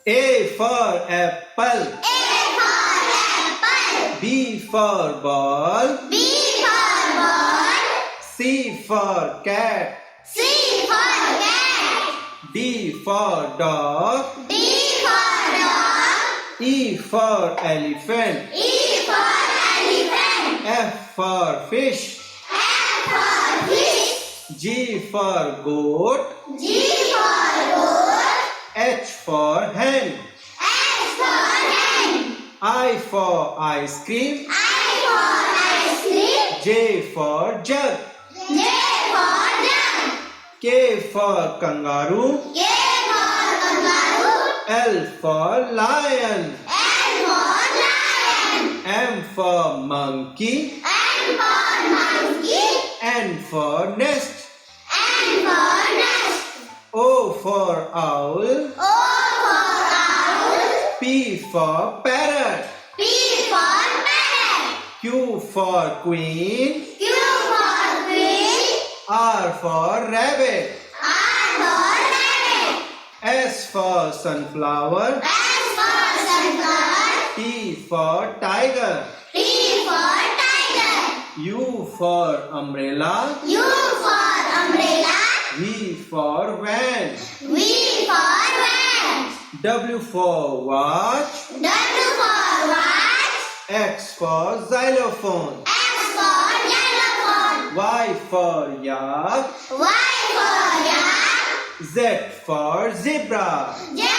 A for apple. A for apple. B for ball. B for ball. C for cat. C for cat. D for dog. D for dog. E for elephant. E for elephant. F for fish. F for fish. G for goat. G for goat. H for hen. H for hen. I for ice cream. I for ice cream. J for jug. J for jug. K for kangaroo. K for kangaroo. L for lion. L for lion. M for monkey. N for monkey. N for nest. N for nest. O for owl. O for owl. P for parrot. P for parrot. Q for queen. Q for queen. R for rabbit. R for rabbit. S for sunflower. S for sunflower. T for tiger. T for tiger. U for umbrella. U for umbrella. V for van. V for van. W for watch. W for watch. X for xylophone. X for xylophone. Y for yak. Y for yak. Z for zebra. Z